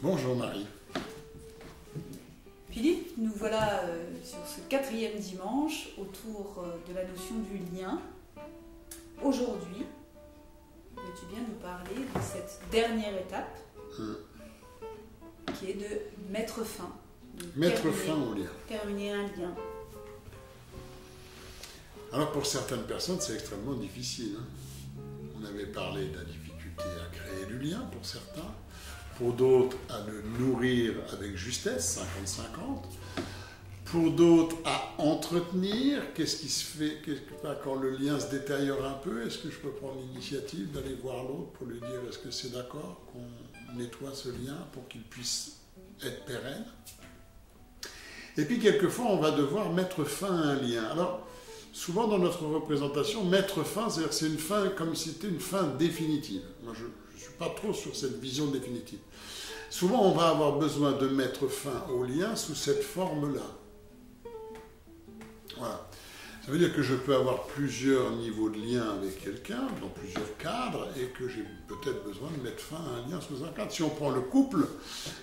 Bonjour Marie. Philippe, nous voilà sur ce 4e dimanche autour de la notion du lien. Aujourd'hui, veux-tu bien nous parler de cette dernière étape qui est de mettre fin. Mettre fin au lien. Terminer un lien. Alors pour certaines personnes, c'est extrêmement difficile. On avait parlé de la difficulté à créer du lien pour certains. Pour d'autres, à le nourrir avec justesse, 50-50. Pour d'autres, à entretenir. Qu'est-ce qui se fait quand le lien se détériore un peu? Est-ce que je peux prendre l'initiative d'aller voir l'autre pour lui dire est-ce que c'est d'accord qu'on nettoie ce lien pour qu'il puisse être pérenne? Et puis quelquefois, on va devoir mettre fin à un lien. Alors, souvent dans notre représentation, mettre fin, c'est-à-dire c'est une fin comme si c'était une fin définitive. Moi, je ne suis pas trop sur cette vision définitive. Souvent, on va avoir besoin de mettre fin au lien sous cette forme-là. Voilà. Ça veut dire que je peux avoir plusieurs niveaux de lien avec quelqu'un, dans plusieurs cadres, et que j'ai peut-être besoin de mettre fin à un lien sous un cadre. Si on prend le couple,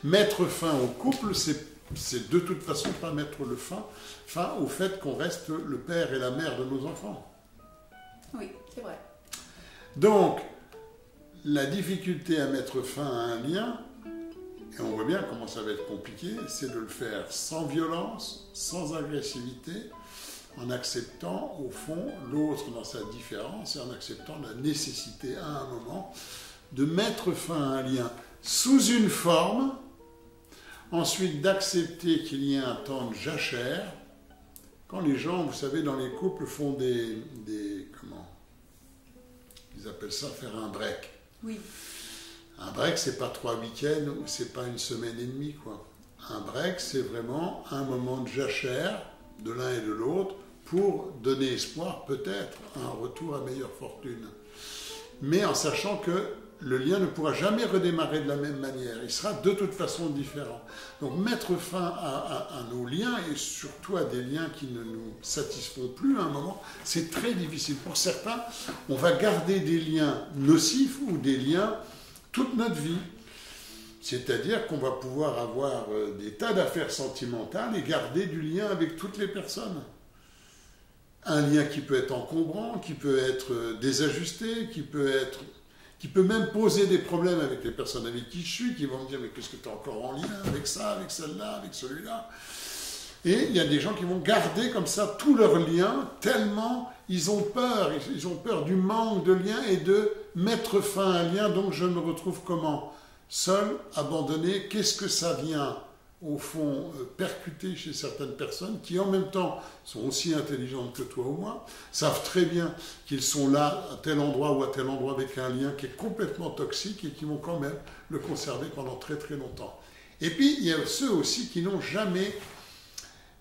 mettre fin au couple, c'est de toute façon pas mettre fin au fait qu'on reste le père et la mère de nos enfants. Oui, c'est vrai. Donc, la difficulté à mettre fin à un lien, et on voit bien comment ça va être compliqué, c'est de le faire sans violence, sans agressivité, en acceptant au fond l'autre dans sa différence et en acceptant la nécessité à un moment de mettre fin à un lien sous une forme. Ensuite, d'accepter qu'il y ait un temps de jachère. Quand les gens, vous savez, dans les couples font comment ils appellent ça faire un break. Oui. Un break, c'est pas 3 week-ends ou c'est pas une semaine et demie, quoi. Un break, c'est vraiment un moment de jachère de l'un et de l'autre pour donner espoir, peut-être, à un retour à meilleure fortune. Mais en sachant que le lien ne pourra jamais redémarrer de la même manière. Il sera de toute façon différent. Donc mettre fin à nos liens, et surtout à des liens qui ne nous satisfont plus à un moment, c'est très difficile. Pour certains, on va garder des liens nocifs ou des liens toute notre vie. C'est-à-dire qu'on va pouvoir avoir des tas d'affaires sentimentales et garder du lien avec toutes les personnes. Un lien qui peut être encombrant, qui peut être désajusté, qui peut même poser des problèmes avec les personnes avec qui je suis, qui vont me dire « mais qu'est-ce que tu as encore en lien avec ça, avec celle-là, avec celui-là » Et il y a des gens qui vont garder comme ça tous leurs liens, tellement ils ont peur du manque de lien et de mettre fin à un lien, donc je me retrouve comment? Seul, abandonné. Qu'est-ce que ça vient, au fond, percuter chez certaines personnes qui, en même temps, sont aussi intelligentes que toi ou moi, savent très bien qu'ils sont là, à tel endroit ou à tel endroit, avec un lien qui est complètement toxique et qui vont quand même le conserver pendant très très longtemps. Et puis, il y a ceux aussi qui n'ont jamais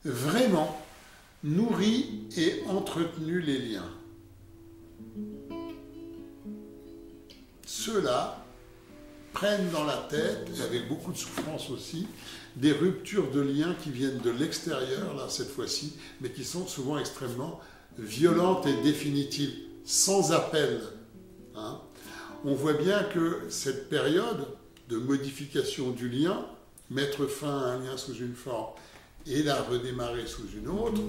vraiment nourri et entretenu les liens. Ceux-là prennent dans la tête, et avec beaucoup de souffrance aussi, des ruptures de liens qui viennent de l'extérieur, là cette fois-ci, mais qui sont souvent extrêmement violentes et définitives, sans appel. On voit bien que cette période de modification du lien, mettre fin à un lien sous une forme et la redémarrer sous une autre,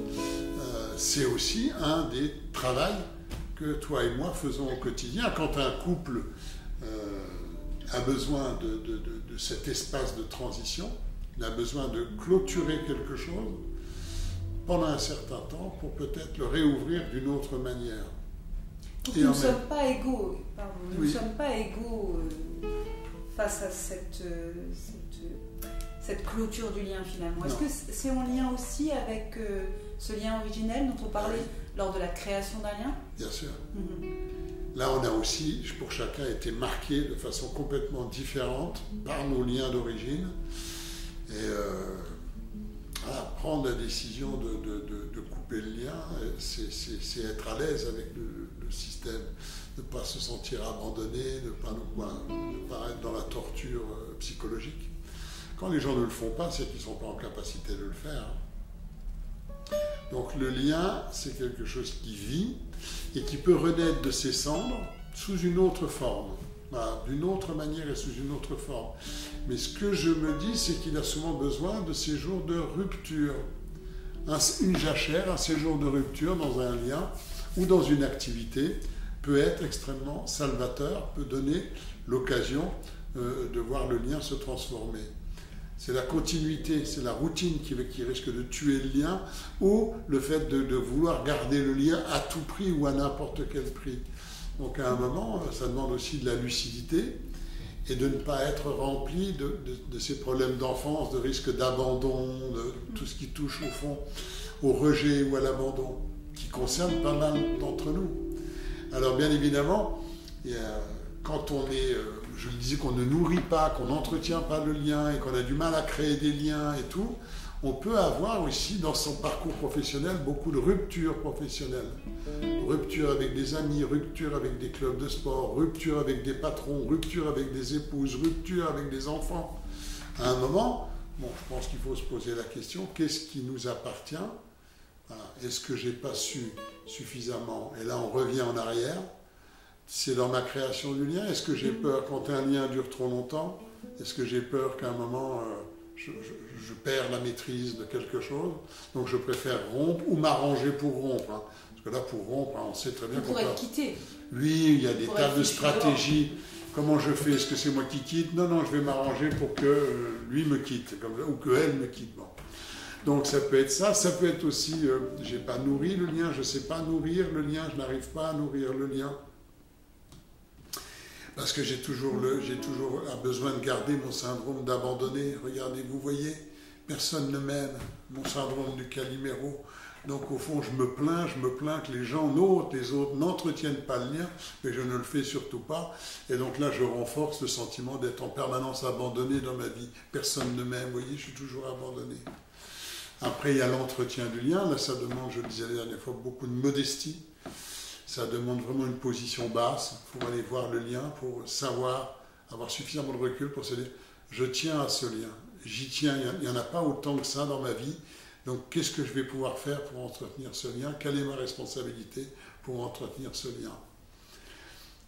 c'est aussi un des travaux que toi et moi faisons au quotidien. Quand un couple a besoin de cet espace de transition, il a besoin de clôturer quelque chose pendant un certain temps pour peut-être le réouvrir d'une autre manière. Nous ne sommes pas égaux, nous ne sommes pas égaux face à cette clôture du lien finalement. Est-ce que c'est en lien aussi avec ce lien originel dont on parlait lors de la création d'un lien? Bien sûr. Là, on a aussi, pour chacun, été marqué de façon complètement différente par nos liens d'origine. Et prendre la décision de couper le lien, c'est être à l'aise avec le système, ne pas se sentir abandonné, ne pas être dans la torture psychologique. Quand les gens ne le font pas, c'est qu'ils ne sont pas en capacité de le faire. Donc le lien, c'est quelque chose qui vit et qui peut renaître de ses cendres sous une autre forme. voilà, d'une autre manière et sous une autre forme. Mais ce que je me dis, c'est qu'il a souvent besoin de ces jours de rupture. Une jachère, un séjour de rupture dans un lien ou dans une activité peut être extrêmement salvateur, peut donner l'occasion de voir le lien se transformer. C'est la continuité, c'est la routine qui risque de tuer le lien, ou le fait de vouloir garder le lien à tout prix ou à n'importe quel prix. Donc à un moment, ça demande aussi de la lucidité et de ne pas être rempli de ces problèmes d'enfance, de risque d'abandon, de tout ce qui touche au fond au rejet ou à l'abandon, qui concerne pas mal d'entre nous. Alors bien évidemment, quand on est, je le disais, qu'on ne nourrit pas, qu'on n'entretient pas le lien et qu'on a du mal à créer des liens et tout, on peut avoir aussi dans son parcours professionnel beaucoup de ruptures professionnelles. Rupture avec des amis, rupture avec des clubs de sport, rupture avec des patrons, rupture avec des épouses, rupture avec des enfants. À un moment, je pense qu'il faut se poser la question, qu'est-ce qui nous appartient ? Voilà. Est-ce que je n'ai pas su suffisamment ? Et là, on revient en arrière. C'est dans ma création du lien. Est-ce que j'ai peur quand un lien dure trop longtemps ? Est-ce que j'ai peur qu'à un moment, je perds la maîtrise de quelque chose ? Donc je préfère rompre ou m'arranger pour rompre. Hein. Parce que là, pour rompre, on sait très bien qu'on peut... Pour être quitté. Oui, il y a des tas de stratégies. Comment je fais ? Est-ce que c'est moi qui quitte ? Non, je vais m'arranger pour que lui me quitte, ou qu'elle me quitte. Bon. Donc ça peut être ça. Ça peut être aussi, j'ai pas nourri le lien, je ne sais pas nourrir le lien, je n'arrive pas à nourrir le lien. Parce que j'ai toujours besoin de garder mon syndrome d'abandonné. Regardez, vous voyez, personne ne m'aime, mon syndrome du Calimero. Donc au fond, je me plains que les autres n'entretiennent pas le lien, mais je ne le fais surtout pas. Et donc là, je renforce le sentiment d'être en permanence abandonné dans ma vie. Personne ne m'aime, vous voyez, je suis toujours abandonné. Après, il y a l'entretien du lien. Là, ça demande, je le disais la dernière fois, beaucoup de modestie. Ça demande vraiment une position basse. Il faut aller voir le lien pour savoir, avoir suffisamment de recul pour se dire « je tiens à ce lien, j'y tiens, il n'y en a pas autant que ça dans ma vie, donc qu'est-ce que je vais pouvoir faire pour entretenir ce lien ? Quelle est ma responsabilité pour entretenir ce lien ?»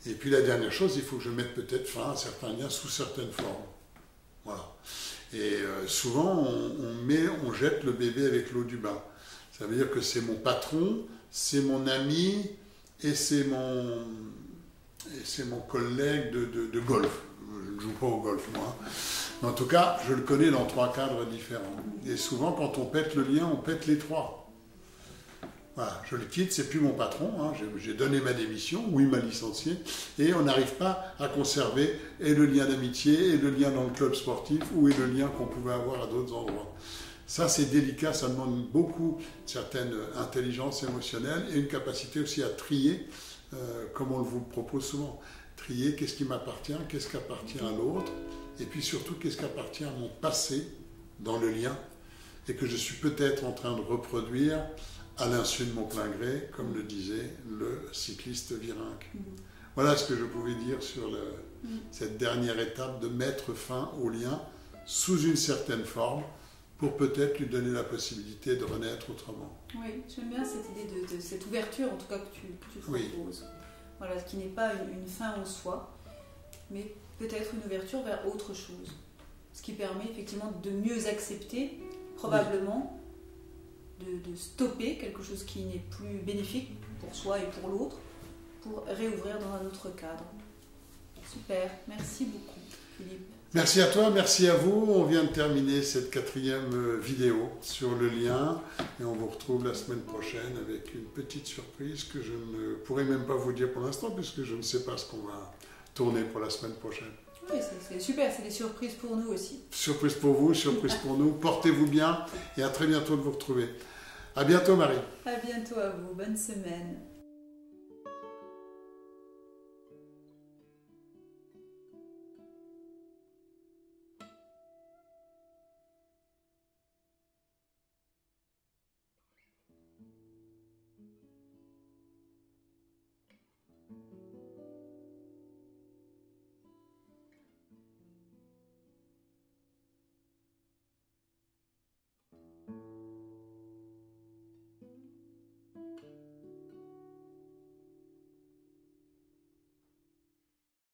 Et puis la dernière chose, il faut que je mette peut-être fin à certains liens sous certaines formes. Voilà. Et souvent, on jette le bébé avec l'eau du bain. Ça veut dire que c'est mon patron, c'est mon ami, et c'est mon collègue de golf. Je ne joue pas au golf, moi. Mais en tout cas, je le connais dans 3 cadres différents. Et souvent, quand on pète le lien, on pète les 3. Voilà, je le quitte, c'est plus mon patron. Hein. J'ai donné ma démission, ou il m'a licencié. Et on n'arrive pas à conserver et le lien d'amitié, et le lien dans le club sportif, ou et le lien qu'on pouvait avoir à d'autres endroits. Ça, c'est délicat, ça demande beaucoup une certaine intelligence émotionnelle et une capacité aussi à trier, comme on vous le propose souvent. Trier qu'est-ce qui m'appartient, qu'est-ce qui appartient à l'autre, et puis surtout qu'est-ce qui appartient à mon passé dans le lien, et que je suis peut-être en train de reproduire à l'insu de mon plein gré, comme le disait le cycliste Virenque. Voilà ce que je pouvais dire sur cette dernière étape de mettre fin au lien sous une certaine forme, pour peut-être lui donner la possibilité de renaître autrement. Oui, j'aime bien cette idée de cette ouverture, en tout cas, que tu proposes. Oui. Voilà, qui n'est pas une fin en soi, mais peut-être une ouverture vers autre chose. Ce qui permet effectivement de mieux accepter, probablement, de stopper quelque chose qui n'est plus bénéfique pour soi et pour l'autre, pour réouvrir dans un autre cadre. Super, merci beaucoup, Philippe. Merci à toi, merci à vous. On vient de terminer cette 4e vidéo sur le lien et on vous retrouve la semaine prochaine avec une petite surprise que je ne pourrais même pas vous dire pour l'instant puisque je ne sais pas ce qu'on va tourner pour la semaine prochaine. Oui, c'est super, c'est des surprises pour nous aussi. Surprise pour vous, surprise pour nous. Portez-vous bien et à très bientôt de vous retrouver. À bientôt Marie. À bientôt à vous, bonne semaine.